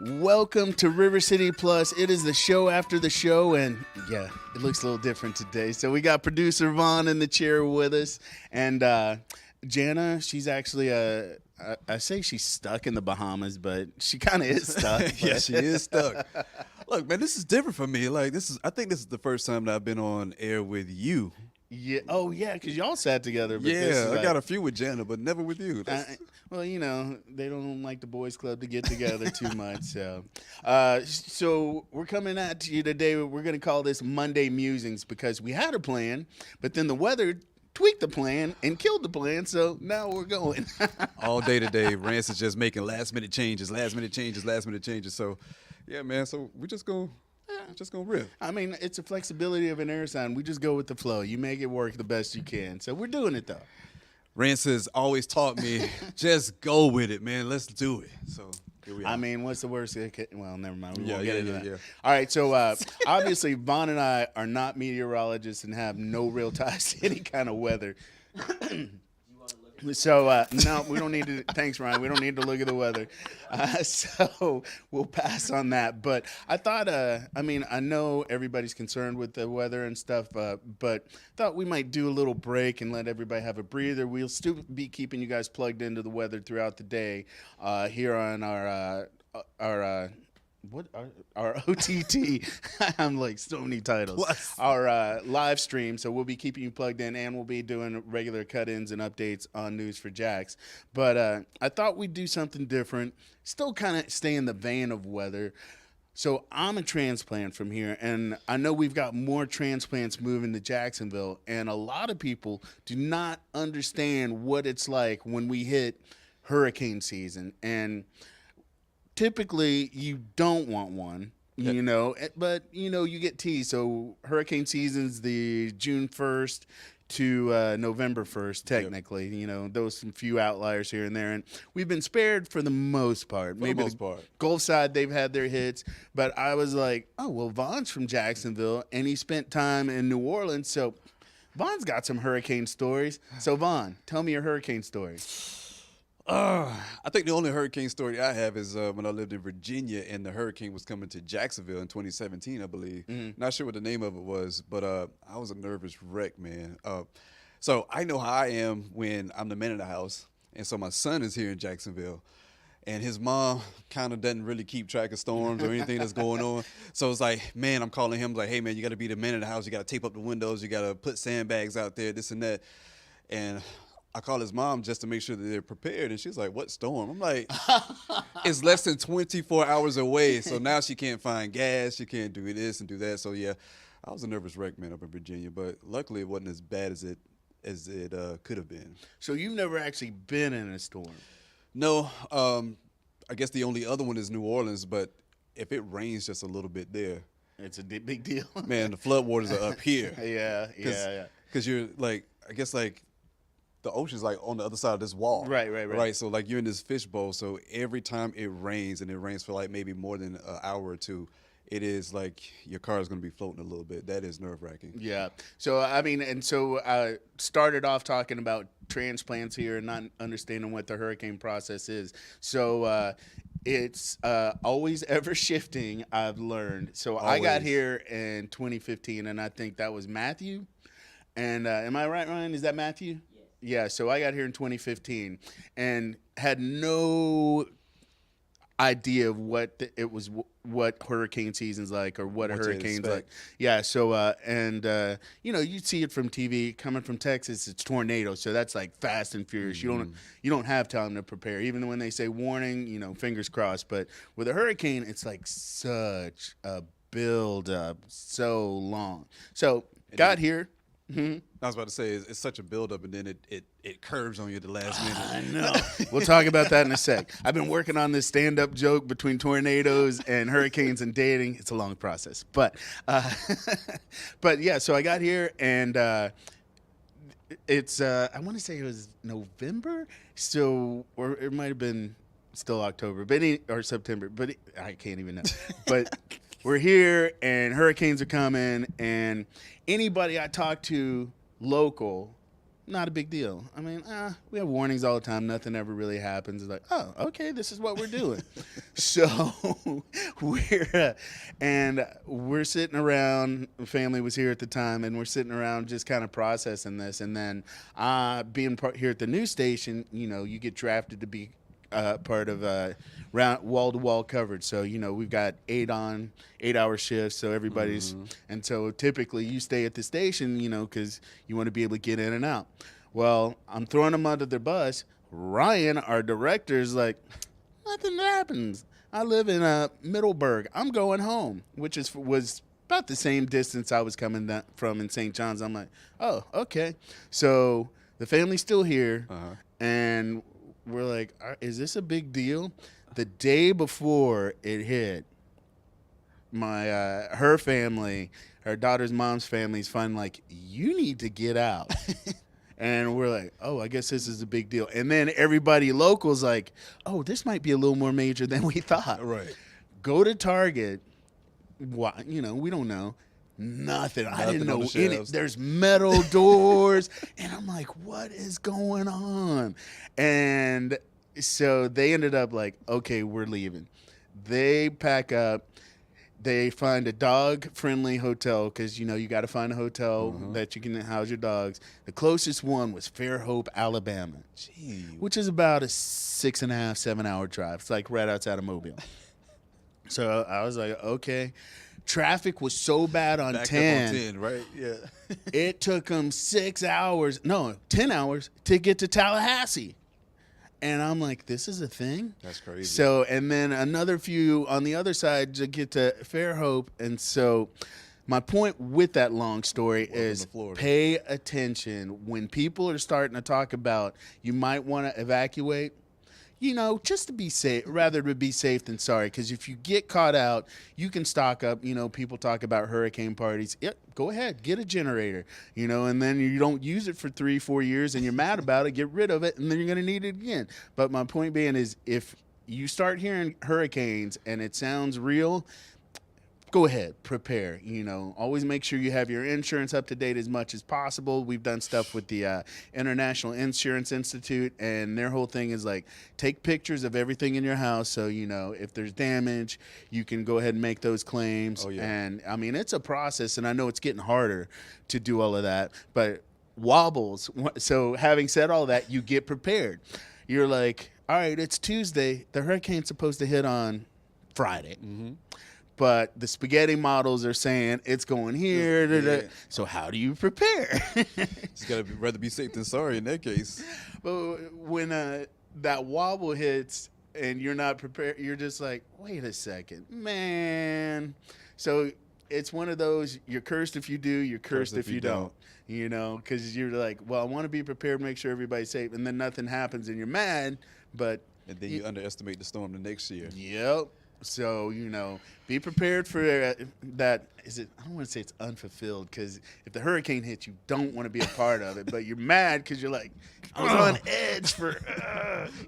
Welcome to River City Plus. It is the show after the show, and yeah, it looks a little different today. So we got producer Vaughn in the chair with us, and Jana. She's actually I say she's stuck in the Bahamas, but she kind of is stuck. Yeah, she is stuck. Look, man, this is different for me. Like, I think this is the first time that I've been on air with you. Yeah. Oh, yeah, because y'all sat together. But this Yeah, is I like, got a few with Jana, but never with you. well, you know, they don't like the boys club to get together too much. So we're coming at you today. We're going to call this Monday Musings because we had a plan, but then the weather tweaked the plan and killed the plan. So now we're going. All day today, Rance is just making last minute changes. So, yeah, man. So we just gonna rip. I mean, it's a flexibility of an air sign. We just go with the flow. You make it work the best you can. So we're doing it, though. Rance has always taught me, just go with it, man. Let's do it. So here we are. I mean, what's the worst? Well, never mind. We won't Yeah, get into yeah, that. yeah. All right. So obviously, Vaughn and I are not meteorologists and have no real ties to any kind of weather. So, no, we don't need to. Thanks, Ryan. We don't need to look at the weather. So we'll pass on that. But I thought, I mean, I know everybody's concerned with the weather and stuff, but thought we might do a little break and let everybody have a breather. We'll still be keeping you guys plugged into the weather throughout the day here on our OTT. I'm like so many titles. What? Our live stream. So we'll be keeping you plugged in, and we'll be doing regular cut-ins and updates on News for Jax. But I thought we'd do something different. Still kind of stay in the vein of weather. So I'm a transplant from here, and I know we've got more transplants moving to Jacksonville, and a lot of people do not understand what it's like when we hit hurricane season. And typically you don't want one, you know, but you know, you get teased. So hurricane season's the June 1st to November 1st, technically. You know, those some few outliers here and there, and we've been spared for the most part. For the most part. Gulf side, they've had their hits, but I was like, oh well, Vaughn's from Jacksonville and he spent time in New Orleans, so Vaughn's got some hurricane stories. So Vaughn, tell me your hurricane story. I think the only hurricane story I have is when I lived in Virginia and the hurricane was coming to Jacksonville in 2017, I believe. Mm-hmm. Not sure what the name of it was, but I was a nervous wreck, man. So I know how I am when I'm the man of the house, and so my son is here in Jacksonville, and his mom kind of doesn't really keep track of storms or anything that's going on. So it's like, man, I'm calling him like, hey, man, you got to be the man of the house. You got to tape up the windows. You got to put sandbags out there, this and that. And I call his mom just to make sure that they're prepared, and she's like, what storm? I'm like, it's less than 24 hours away, so now she can't find gas, she can't do this and do that. So, yeah, I was a nervous wreck, man, up in Virginia, but luckily it wasn't as bad as it could have been. So you've never actually been in a storm? No, I guess the only other one is New Orleans, but if it rains just a little bit there, It's a big deal. man, the floodwaters are up here. Yeah. Because you're like, I guess like, the ocean's like on the other side of this wall. Right. So like you're in this fishbowl. So every time it rains, and it rains for like maybe more than an hour or two, it is like your car is going to be floating a little bit. That is nerve wracking. Yeah. So, I mean, and so I started off talking about transplants here and not understanding what the hurricane process is. So it's always ever shifting, I've learned. So I got Always. here in 2015, and I think that was Matthew. And am I right, Ryan? Is that Matthew? Yeah, so I got here in 2015 and had no idea of what hurricane season's like or what a What to hurricane's expect. like. Yeah, so you know, you see it from TV. Coming from Texas, it's tornado, so that's like fast and furious. You don't have time to prepare. Even when they say warning, you know, fingers crossed. But with a hurricane, it's like such a build up, so long. So got here. I was about to say, it's such a buildup, and then it curves on you at the last minute. I know. We'll talk about that in a sec. I've been working on this stand-up joke between tornadoes and hurricanes and dating. It's a long process, but yeah. So I got here, and it's I want to say it was November, so or it might have been still October, but or September, but I can't even know. But we're here, and hurricanes are coming, and anybody I talk to local, not a big deal. I mean, we have warnings all the time. Nothing ever really happens. It's like, oh, okay, this is what we're doing. So we're sitting around. Family was here at the time, and we're sitting around just kind of processing this. And then being here at the news station, you get drafted to be part of round wall-to-wall coverage. So we've got 8-hour shifts. So everybody's and so typically you stay at the station, because you want to be able to get in and out. Well, I'm throwing them under the bus. Ryan, our director, is like, nothing happens. I live in Middleburg. I'm going home, which was about the same distance I was coming from in St. John's. I'm like, oh, okay. So the family's still here, and we're like, is this a big deal? The day before it hit, her family, her daughter's mom's family's finding like, you need to get out. And we're like, oh, I guess this is a big deal. And then everybody local's like, oh, this might be a little more major than we thought. Right. Go to Target. Why? We don't know. Nothing. I didn't know any. There's metal doors. And I'm like, what is going on? And so they ended up like, okay, we're leaving. They pack up. They find a dog-friendly hotel because, you got to find a hotel that you can house your dogs. The closest one was Fairhope, Alabama, which is about a 6.5, 7-hour drive. It's like right outside of Mobile. So I was like, okay. Traffic was so bad on Backed 10. Up on 10, right? Yeah. It took them 10 hours to get to Tallahassee. And I'm like, this is a thing? That's crazy. So, and then another few on the other side to get to Fairhope. And so my point with that long story is pay attention. When people are starting to talk about you might want to evacuate, just to be safe, rather to be safe than sorry. Because if you get caught out, you can stock up. People talk about hurricane parties. Yep, go ahead, get a generator. And then you don't use it for 3-4 years, and you're mad about it. Get rid of it, and then you're going to need it again. But my point being is, if you start hearing hurricanes and it sounds real, go ahead, prepare. Always make sure you have your insurance up to date as much as possible. We've done stuff with the International Insurance Institute, and their whole thing is like, take pictures of everything in your house so if there's damage, you can go ahead and make those claims. Oh, yeah. And I mean, it's a process, and I know it's getting harder to do all of that, but wobbles. So having said all that, you get prepared. You're like, all right, it's Tuesday. The hurricane's supposed to hit on Friday. But the spaghetti models are saying it's going here. Yeah. So how do you prepare? Just got to rather be safe than sorry in that case. But when that wobble hits and you're not prepared, you're just like, wait a second, man. So it's one of those, you're cursed if you do, you're cursed if you don't. Because you're like, well, I want to be prepared, make sure everybody's safe. And then nothing happens and you're mad. And then you underestimate the storm the next year. Yep. So, be prepared for that. I don't want to say it's unfulfilled, because if the hurricane hits, you don't want to be a part of it. But you're mad because you're like, I was on edge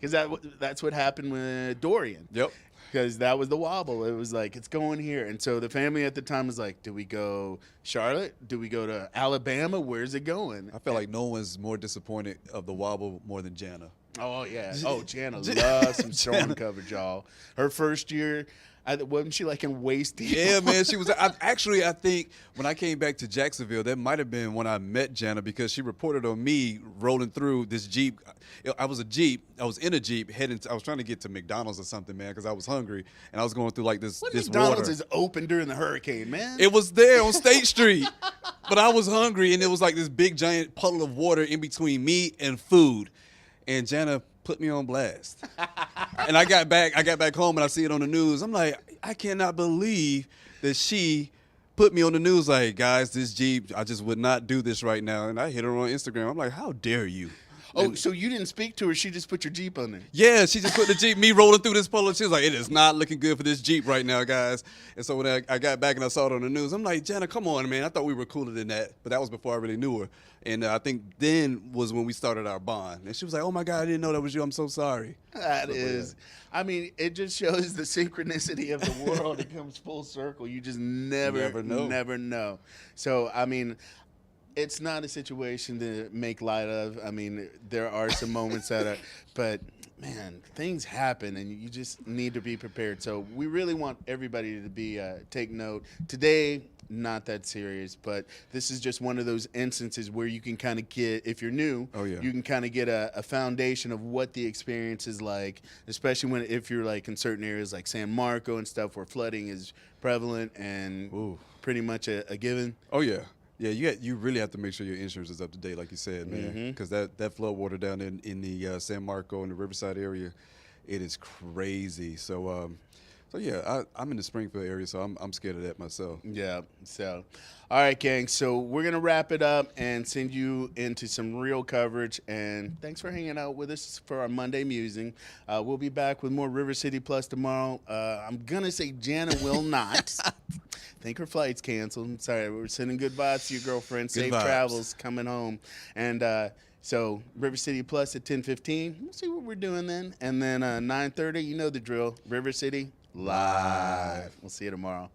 because that's what happened with Dorian. Yep. Because that was the wobble. It was like, it's going here. And so the family at the time was like, do we go Charlotte? Do we go to Alabama? Where's it going? I feel like no one's more disappointed of the wobble more than Jana. Oh, yeah. Oh, Jana loves some storm coverage, y'all. Her first year, wasn't she like in waist deep? Yeah, man. She was. I think when I came back to Jacksonville, that might have been when I met Jana, because she reported on me rolling through this Jeep. I was in a Jeep heading. I was trying to get to McDonald's or something, man, because I was hungry, and I was going through like this McDonald's water. is open during the hurricane, man. It was there on State Street, but I was hungry, and it was like this big giant puddle of water in between me and food. And Jana put me on blast. And I got back home and I see it on the news. I'm like, I cannot believe that she put me on the news like, guys, this Jeep, I just would not do this right now. And I hit her on Instagram. I'm like, how dare you? Oh, so you didn't speak to her. She just put your Jeep on there. Yeah, she just put the Jeep, me rolling through this puddle. She was like, it is not looking good for this Jeep right now, guys. And so when I got back and I saw it on the news, I'm like, Jana, come on, man. I thought we were cooler than that. But that was before I really knew her. And I think then was when we started our bond. And she was like, oh, my God, I didn't know that was you. I'm so sorry. That is. I mean, it just shows the synchronicity of the world. It comes full circle. You just never know. So, I mean, It's not a situation to make light of. I mean, there are some moments that are, but man, things happen, and you just need to be prepared. So we really want everybody to be take note today. Not that serious, but this is just one of those instances where you can kind of get, if you're new, Oh, yeah. you can kind of get a foundation of what the experience is like, especially if you're like in certain areas like San Marco and stuff where flooding is prevalent and Ooh. pretty much a given. Oh yeah, yeah. You really have to make sure your insurance is up to date, like you said, man. Because that flood water down in the San Marco and the Riverside area, it is crazy. So yeah, I'm in the Springfield area, so I'm scared of that myself. Yeah. So, all right, gang. So we're gonna wrap it up and send you into some real coverage. And thanks for hanging out with us for our Monday musing. We'll be back with more River City Plus tomorrow. I'm gonna say Jana will not. I think her flight's canceled. I'm sorry. We're sending good vibes to your girlfriend. Good Safe vibes. travels coming home. And so River City Plus at 10:15. We'll see what we're doing then. And then 9:30. You know the drill. River City Live. We'll see you tomorrow.